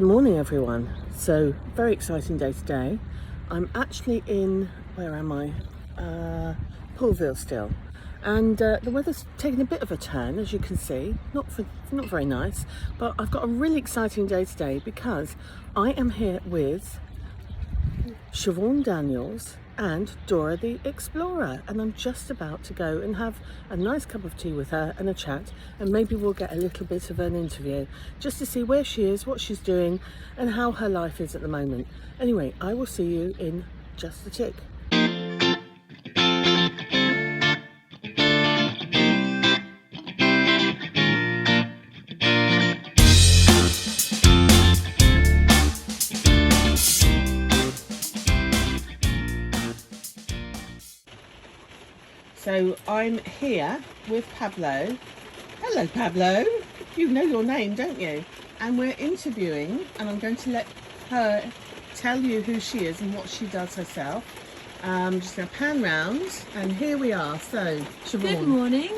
Good morning everyone. So very exciting day today. I'm actually in, where am I? Pourville still, and the weather's taken a bit of a turn, as you can see. Not very nice, but I've got a really exciting day today because I am here with Siobhan Daniels and Dora the Explorer, and I'm just about to go and have a nice cup of tea with her and a chat, and maybe we'll get a little bit of an interview just to see where she is, what she's doing and how her life is at the moment. Anyway, I will see you in just a tick. So I'm here with Pablo. Hello Pablo, you know your name, don't you? And we're interviewing, and I'm going to let her tell you who she is and what she does herself. I'm just going to pan round, and here we are. So Siobhan. Good morning.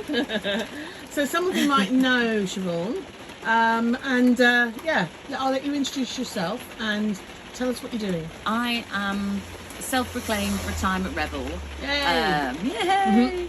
So some of you might know Siobhan, yeah, I'll let you introduce yourself and tell us what you're doing. I am self-proclaimed retirement rebel. Yay! Yay!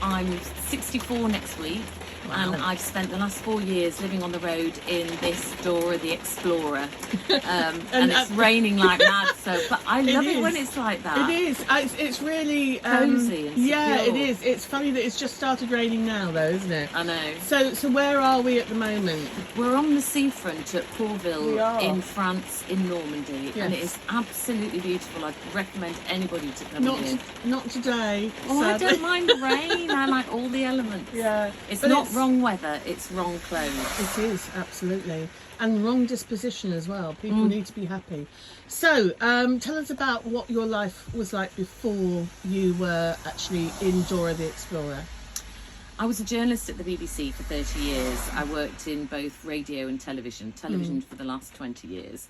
I'm 64 next week. Wow. And I've spent the last 4 years living on the road in this Dora the Explorer, and it's raining like mad. But I love it when it's like that. It is. It's really cozy and secure. Yeah, it is. It's funny that it's just started raining now, though, isn't it? I know. So where are we at the moment? We're on the seafront at Pourville in France, in Normandy, and it is absolutely beautiful. I'd recommend anybody to come here. Not today. Oh, I don't mind the rain. I like all the elements. Yeah, it's not wrong weather, it's wrong clothes. It is, absolutely. And wrong disposition as well. People need to be happy. So tell us about what your life was like before you were actually in Dora the Explorer. I was a journalist at the BBC for 30 years. I worked in both radio and television for the last 20 years.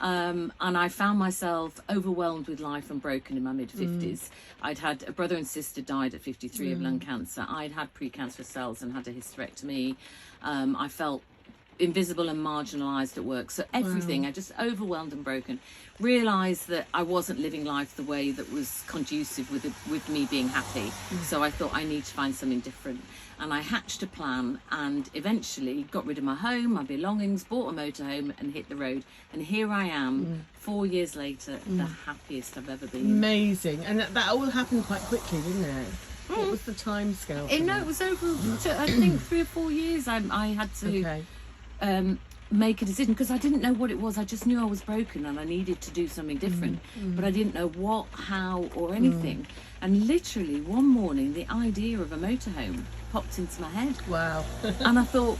And I found myself overwhelmed with life and broken in my mid-50s. I'd had a brother and sister died at 53 of lung cancer. I'd had precancerous cells and had a hysterectomy. I felt invisible and marginalised at work. So everything, I just overwhelmed and broken. Realised that I wasn't living life the way that was conducive with me being happy. So I thought I need to find something different. And I hatched a plan and eventually got rid of my home, my belongings, bought a motorhome and hit the road. And here I am, 4 years later, the happiest I've ever been. Amazing. And that all happened quite quickly, didn't it? What was the time scale? No, it was over, I think, 3 or 4 years. I had to... make a decision because I didn't know what it was. I just knew I was broken and I needed to do something different, but I didn't know what, how or anything. And literally one morning the idea of a motorhome popped into my head. Wow. And I thought,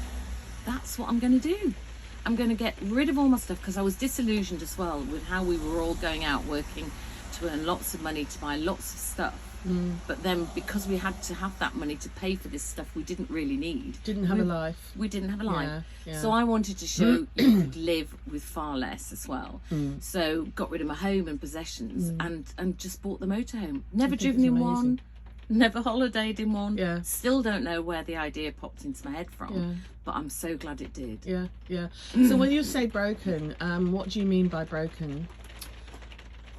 that's what I'm going to do. I'm going to get rid of all my stuff because I was disillusioned as well with how we were all going out working to earn lots of money to buy lots of stuff. But then because we had to have that money to pay for this stuff we didn't really need. Didn't have a life. We didn't have a life. Yeah. So I wanted to show you could live with far less as well. So got rid of my home and possessions and just bought the motorhome. Never driven in one, never holidayed in one. Still don't know where the idea popped into my head from, but I'm so glad it did. So when you say broken, what do you mean by broken?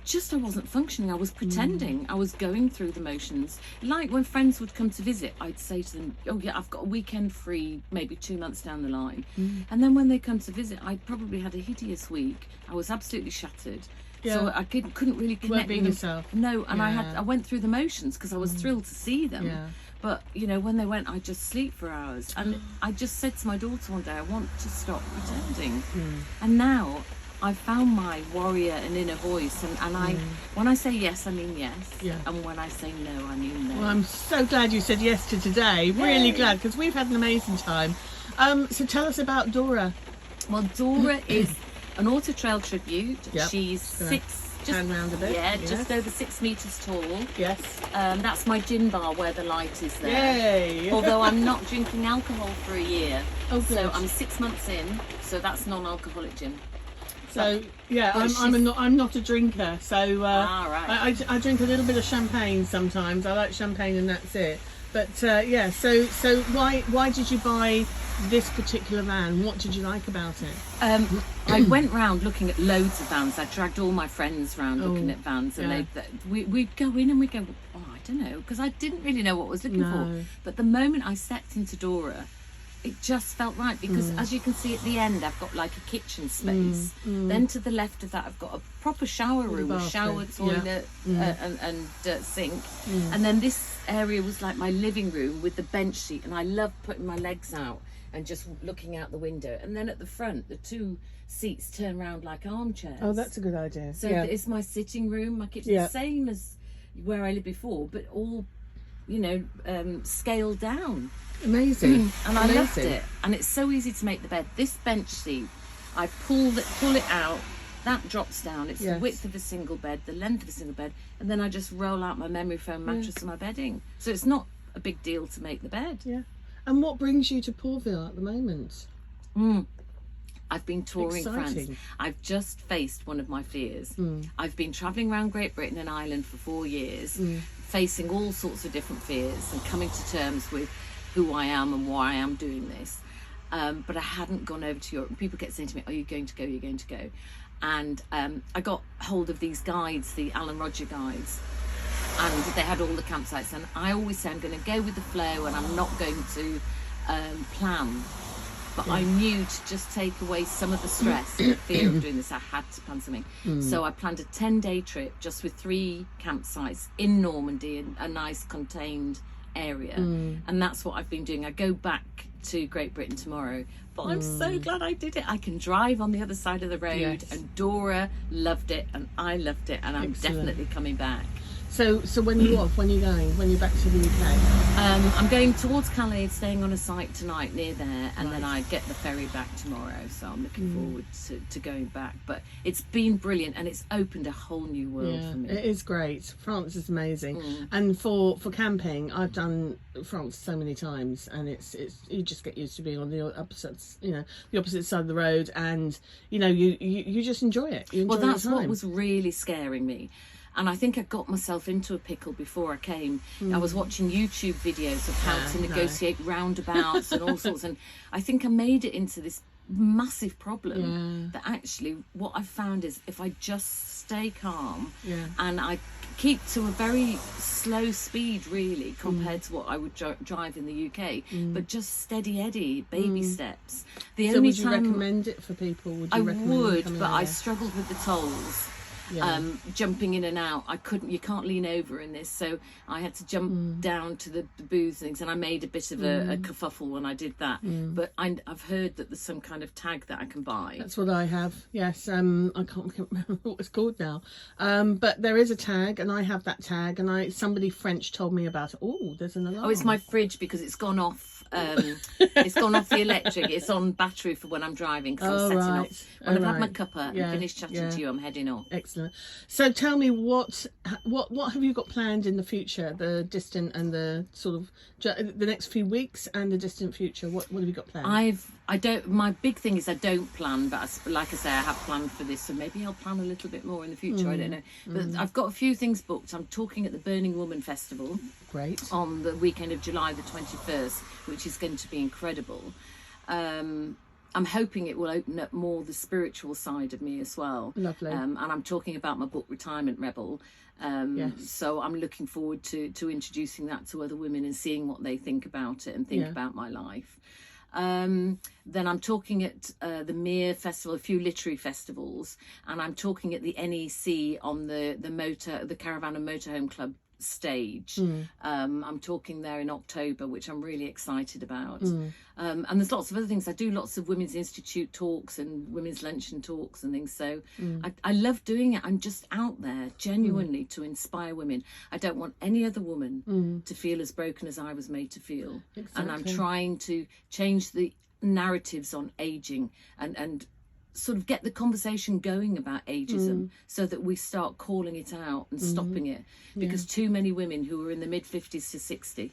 Just I wasn't functioning. I was pretending. I was going through the motions. Like when friends would come to visit, I'd say to them, oh yeah, I've got a weekend free, maybe 2 months down the line. And then when they come to visit, I probably had a hideous week. I was absolutely shattered. So I couldn't really connect with them. Yourself. No, and I went through the motions because I was thrilled to see them. But you know, when they went, I'd just sleep for hours. And I just said to my daughter one day, I want to stop pretending. And now I found my warrior and inner voice, and I, when I say yes, I mean yes, and when I say no, I mean no. Well, I'm so glad you said yes to today. Really glad, because we've had an amazing time. So tell us about Dora. Well, Dora is an auto trail tribute. She's turn around a bit. Just over 6 meters tall. Yes. That's my gin bar where the light is there. Yay! Although I'm not drinking alcohol for a year. Oh, good. So I'm 6 months in. So that's non-alcoholic gin. So I'm not a drinker, so right. I drink a little bit of champagne sometimes. I like champagne and that's it. But yeah, so why did you buy this particular van? What did you like about it? I went round looking at loads of vans. I dragged all my friends round looking at vans, and we'd go in and we'd go, oh, I don't know, because I didn't really know what I was looking for. But the moment I stepped into Dora, it just felt right, because as you can see at the end, I've got like a kitchen space. Then to the left of that, I've got a proper shower room with shower, toilet, and sink. And then this area was like my living room with the bench seat, and I love putting my legs out and just looking out the window. And then at the front, the two seats turn round like armchairs. Oh, that's a good idea. So it's my sitting room, my kitchen, same as where I lived before, but all, you know, scaled down. Amazing. And I loved it. And it's so easy to make the bed. This bench seat, I pull it out, that drops down. It's the width of a single bed, the length of a single bed, and then I just roll out my memory foam mattress and my bedding. So it's not a big deal to make the bed. Yeah. And what brings you to Pourville at the moment? I've been touring France. I've just faced one of my fears. I've been travelling around Great Britain and Ireland for 4 years, facing all sorts of different fears and coming to terms with who I am and why I am doing this. But I hadn't gone over to Europe. And people kept saying to me, are you going to go? Are you going to go? And I got hold of these guides, the Alan Roger guides, and they had all the campsites. And I always say I'm going to go with the flow and I'm not going to plan. But I knew to just take away some of the stress and the fear of doing this, I had to plan something. So I planned a 10-day trip just with 3 campsites in Normandy, in a nice contained area. And that's what I've been doing. I go back to Great Britain tomorrow, but I'm so glad I did it. I can drive on the other side of the road, and Dora loved it and I loved it, and I'm definitely coming back. So when are you off? When are you going? When you're back to the UK? I'm going towards Calais, staying on a site tonight near there, and then I get the ferry back tomorrow. So I'm looking forward to going back. But it's been brilliant, and it's opened a whole new world for me. It is great. France is amazing, and for camping, I've done France so many times, and it's you just get used to being on the opposite side of the road, and you just enjoy it. You enjoy that's your time. What was really scaring me. And I think I got myself into a pickle before I came. I was watching YouTube videos of how to negotiate roundabouts and all sorts. And I think I made it into this massive problem that actually what I found is if I just stay calm and I keep to a very slow speed really compared to what I would drive in the UK, but just steady Eddie, baby steps. So would you recommend it for people? I would, but I struggled with the tolls. Jumping in and out, you can't lean over in this, so I had to jump down to the booths and things, and I made a bit of a kerfuffle when I did that. But I've heard that there's some kind of tag that I can buy. That's what I have, yes. I can't remember what it's called now, but there is a tag, and I have that tag, and somebody French told me about it. Oh, there's an alarm. Oh, it's my fridge because it's gone off. It's gone off the electric. It's on battery for when I'm driving, because I'm setting off. When I've had my cuppa and finished chatting to you, I'm heading off. Excellent. So tell me, what have you got planned in the future? The distant and the sort of the next few weeks and the distant future. What have you got planned? My big thing is I don't plan, but like I say, I have planned for this, so maybe I'll plan a little bit more in the future. I don't know, but I've got a few things booked. I'm talking at the Burning Woman Festival. Great. On the weekend of July the 21st, which is going to be incredible. I'm hoping it will open up more the spiritual side of me as well. Lovely. And I'm talking about my book Retirement Rebel. So I'm looking forward to introducing that to other women and seeing what they think about it and think about my life. Then I'm talking at the Mere Festival, a few literary festivals, and I'm talking at the NEC on the Caravan and Motorhome Club stage. I'm talking there in October, which I'm really excited about. And there's lots of other things. I do lots of Women's Institute talks and Women's Luncheon talks and things. So I love doing it. I'm just out there genuinely to inspire women. I don't want any other woman to feel as broken as I was made to feel. Exactly. And I'm trying to change the narratives on ageing and sort of get the conversation going about ageism so that we start calling it out and stopping it, because too many women who are in the mid 50s to 60,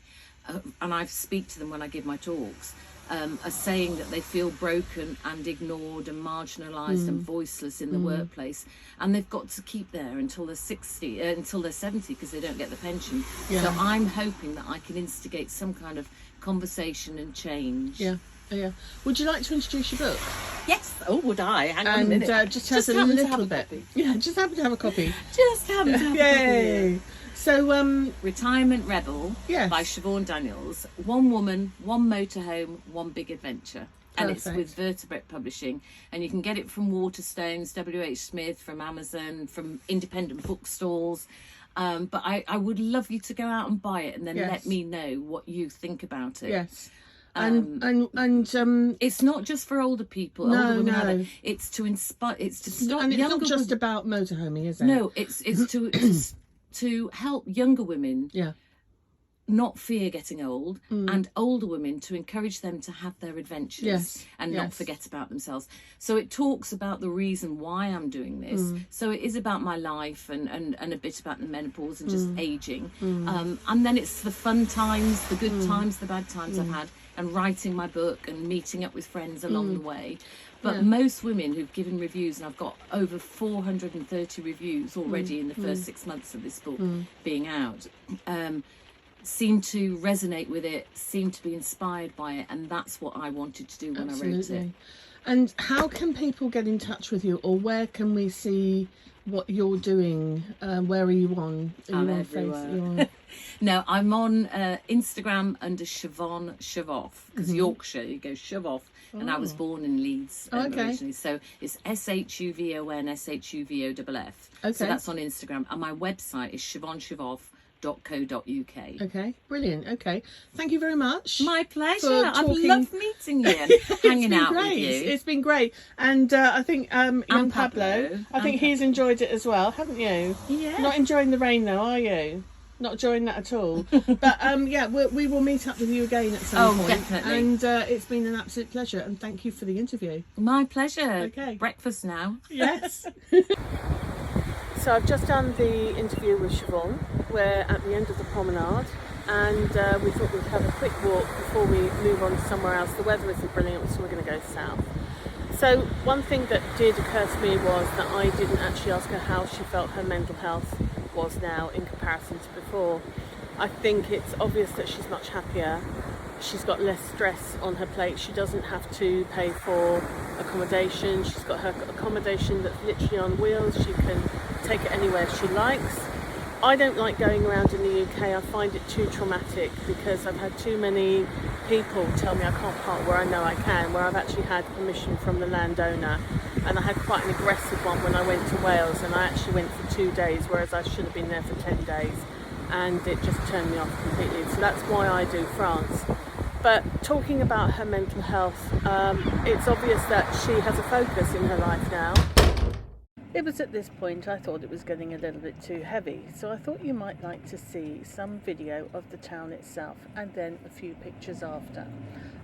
and I speak to them when I give my talks, are saying that they feel broken and ignored and marginalised and voiceless in the workplace, and they've got to keep there until they're 60, until they're 70, because they don't get the pension. Yeah. So I'm hoping that I can instigate some kind of conversation and change. Yeah. Yeah. Would you like to introduce your book? Yes. Oh, would I? Hang on a And minute. just has a happen to have little a bit. copy. Yeah, just happen to have a copy. Just happen to have a Yay! copy. So, Retirement Rebel Yes. by Siobhan Daniels. One woman, one motorhome, one big adventure. And it's Perfect. with Vertebrate Publishing. And you can get it from Waterstones, W.H. Smith, from Amazon, from independent bookstores. But I would love you to go out and buy it and then Yes. let me know what you think about it. yes. And It's not just for older people, No, older women no. either. It's to inspire, it's to stop and it's younger not just women. about motorhoming, is it? No, it's to help younger women Yeah. not fear getting old, and older women to encourage them to have their adventures Yes, and not yes. forget about themselves. So it talks about the reason why I'm doing this. So it is about my life and a bit about the menopause and just aging. And then it's the fun times, the good times, the bad times I've had, and writing my book and meeting up with friends along the way. But most women who've given reviews, and I've got over 430 reviews already in the first 6 months of this book being out, seem to resonate with it, seem to be inspired by it, and that's what I wanted to do when I wrote it. And how can people get in touch with you, or where can we see what you're doing? Where are you on? Are I'm you on everywhere. You're on... No, I'm on Instagram under Siobhan Shavoff, because Yorkshire, you go Shavoff, and I was born in Leeds originally. So it's SHUVON SHUVOFF. Okay. So that's on Instagram, and my website is siobhanshavoff.co.uk. Okay, brilliant. Okay, thank you very much. My pleasure. for I've talking- loved meeting you and hanging out with you. It's been great, and I think young Pablo, Pablo. I think he's enjoyed it as well, haven't you? Yeah. Not enjoying the rain though, are you? Not enjoying that at all. But yeah, we will meet up with you again at some point. Definitely. And it's been an absolute pleasure, and thank you for the interview. My pleasure. Okay. Breakfast now. Yes. So I've just done the interview with Siobhan. We're at the end of the promenade, and we thought we'd have a quick walk before we move on to somewhere else. The weather isn't brilliant, so we're going to go south. So one thing that did occur to me was that I didn't actually ask her how she felt her mental health was now in comparison to before. I think it's obvious that she's much happier. She's got less stress on her plate. She doesn't have to pay for accommodation. She's got her accommodation that's literally on wheels. She can take it anywhere she likes. I don't like going around in the UK. I find it too traumatic because I've had too many people tell me I can't park where I know I can, where I've actually had permission from the landowner. And I had quite an aggressive one when I went to Wales, and I actually went for 2 days, whereas I should have been there for 10 days. And it just turned me off completely. So that's why I do France. But talking about her mental health, it's obvious that she has a focus in her life now. It was at this point I thought it was getting a little bit too heavy, so I thought you might like to see some video of the town itself and then a few pictures after.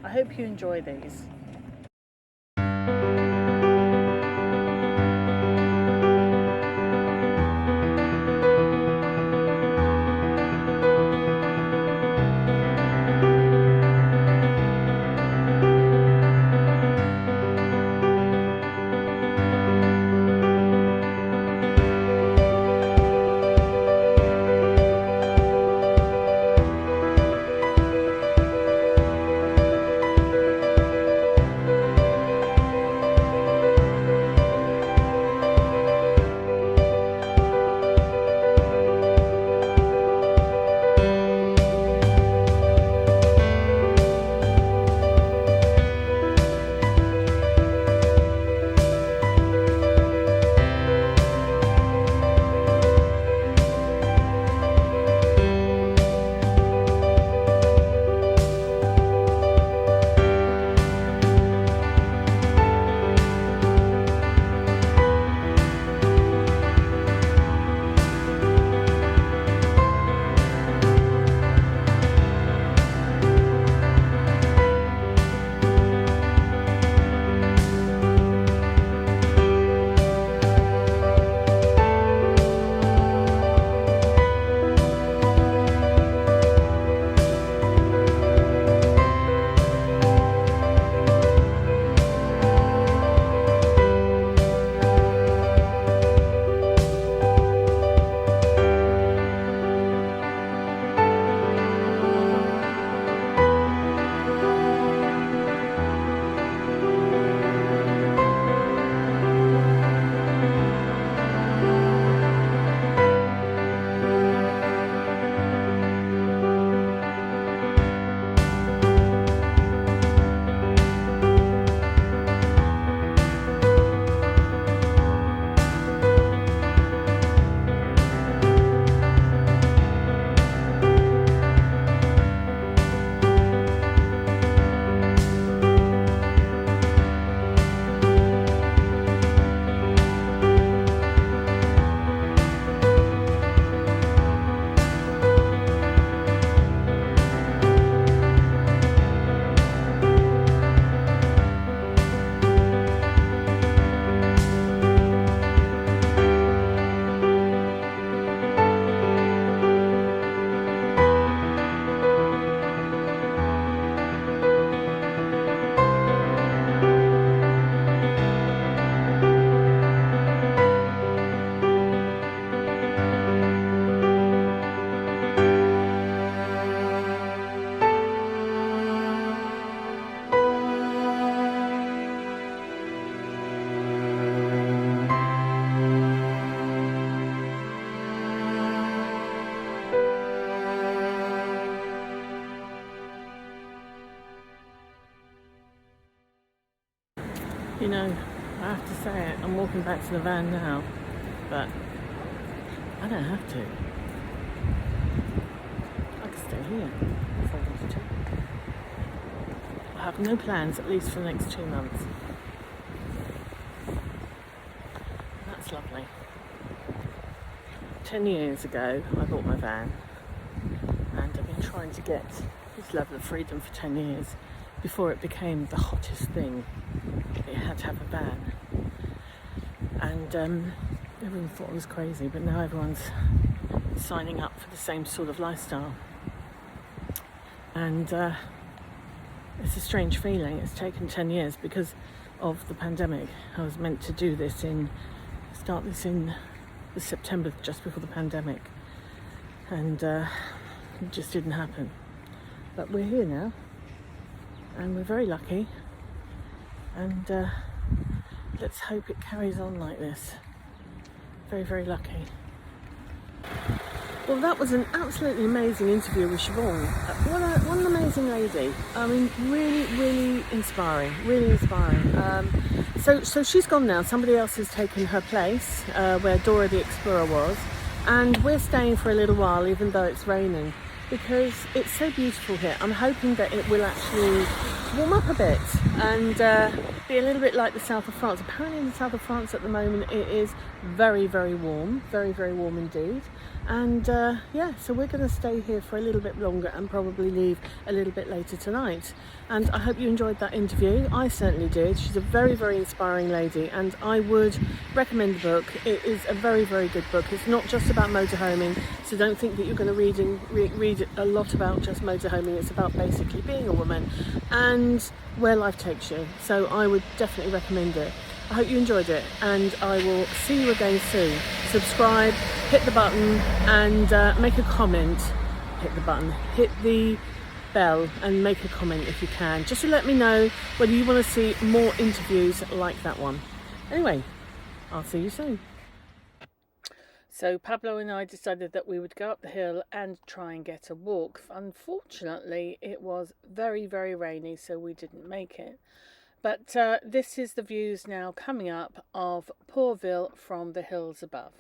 I hope you enjoy these. You know, I have to say it, I'm walking back to the van now, but I don't have to. I can stay here if I wanted to. I have no plans, at least for the next 2 months. That's lovely. 10 years ago, I bought my van, and I've been trying to get this level of freedom for 10 years before it became the hottest thing. You had to have a van, and everyone thought I was crazy, but now everyone's signing up for the same sort of lifestyle, and it's a strange feeling. It's taken 10 years because of the pandemic. I was meant to do this start this in September, just before the pandemic, and it just didn't happen. But we're here now, and we're very lucky, and let's hope it carries on like this. Very, very lucky. Well, that was an absolutely amazing interview with Siobhan. What an amazing lady. I mean, really, really inspiring. Really inspiring. So she's gone now. Somebody else has taken her place where Dora the Explorer was. And we're staying for a little while, even though it's raining, because it's so beautiful here. I'm hoping that it will actually warm up a bit and be a little bit like the south of France. Apparently in the south of France at the moment it is very, very warm. Very, very warm indeed. And yeah, so we're going to stay here for a little bit longer and probably leave a little bit later tonight. And I hope you enjoyed that interview. I certainly did. She's a very, very inspiring lady, and I would recommend the book. It is a very, very good book. It's not just about motorhoming, so don't think that you're going to read a lot about just motorhoming. It's about basically being a woman and where life takes you. So I would definitely recommend it. I hope you enjoyed it, and I will see you again soon. Subscribe, hit the button, and make a comment. Hit the button, hit the bell, and make a comment if you can, just to let me know whether you want to see more interviews like that one. Anyway, I'll see you soon. So Pablo and I decided that we would go up the hill and try and get a walk. Unfortunately, it was very, very rainy, so we didn't make it. But this is the views now coming up of Pourville from the hills above.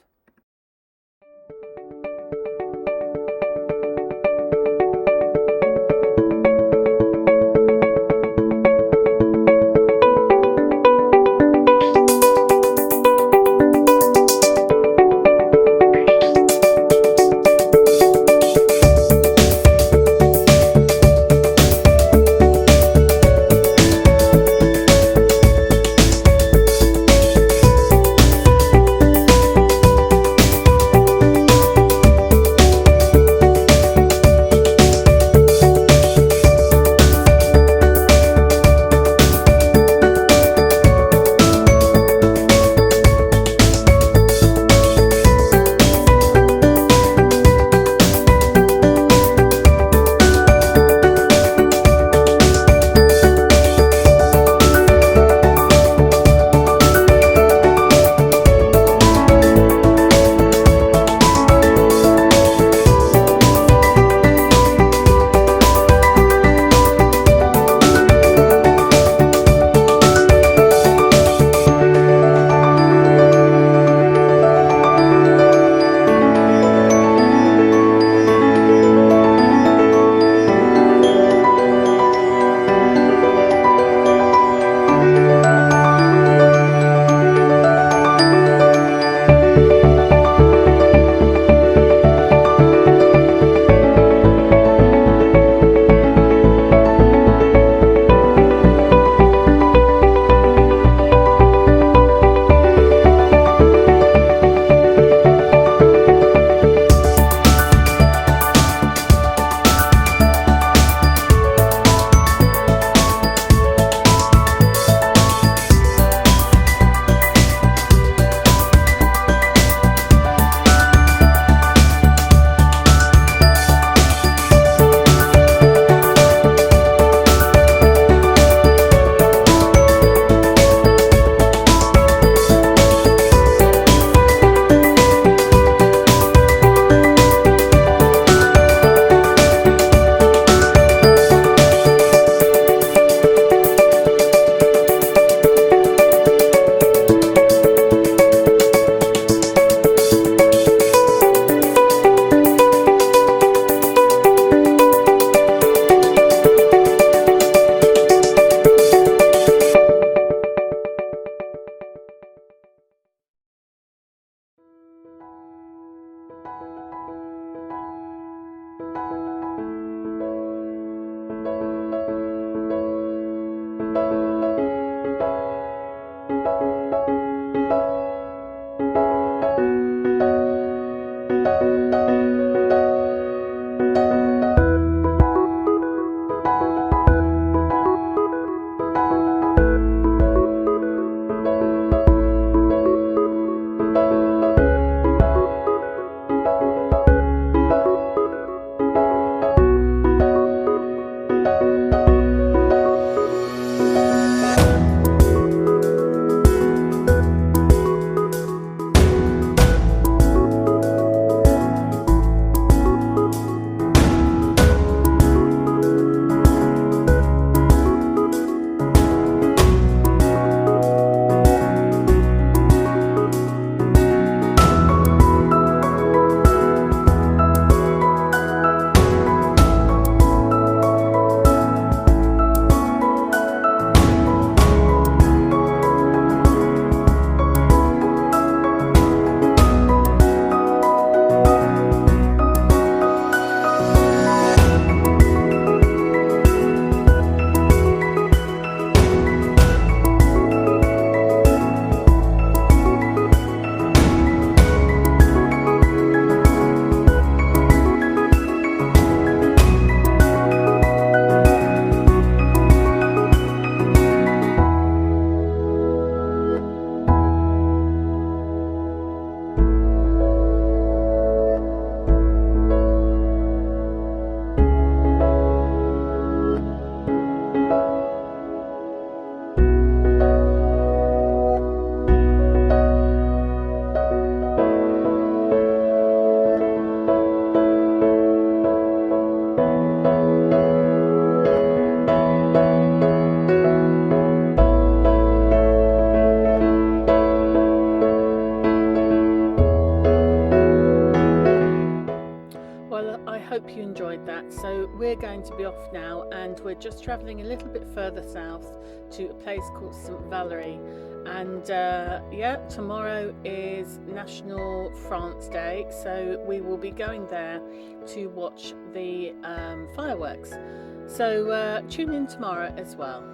hope you enjoyed that. So we're going to be off now, and we're just travelling a little bit further south to a place called St Valery. And yeah, tomorrow is National France Day, so we will be going there to watch the fireworks. So tune in tomorrow as well.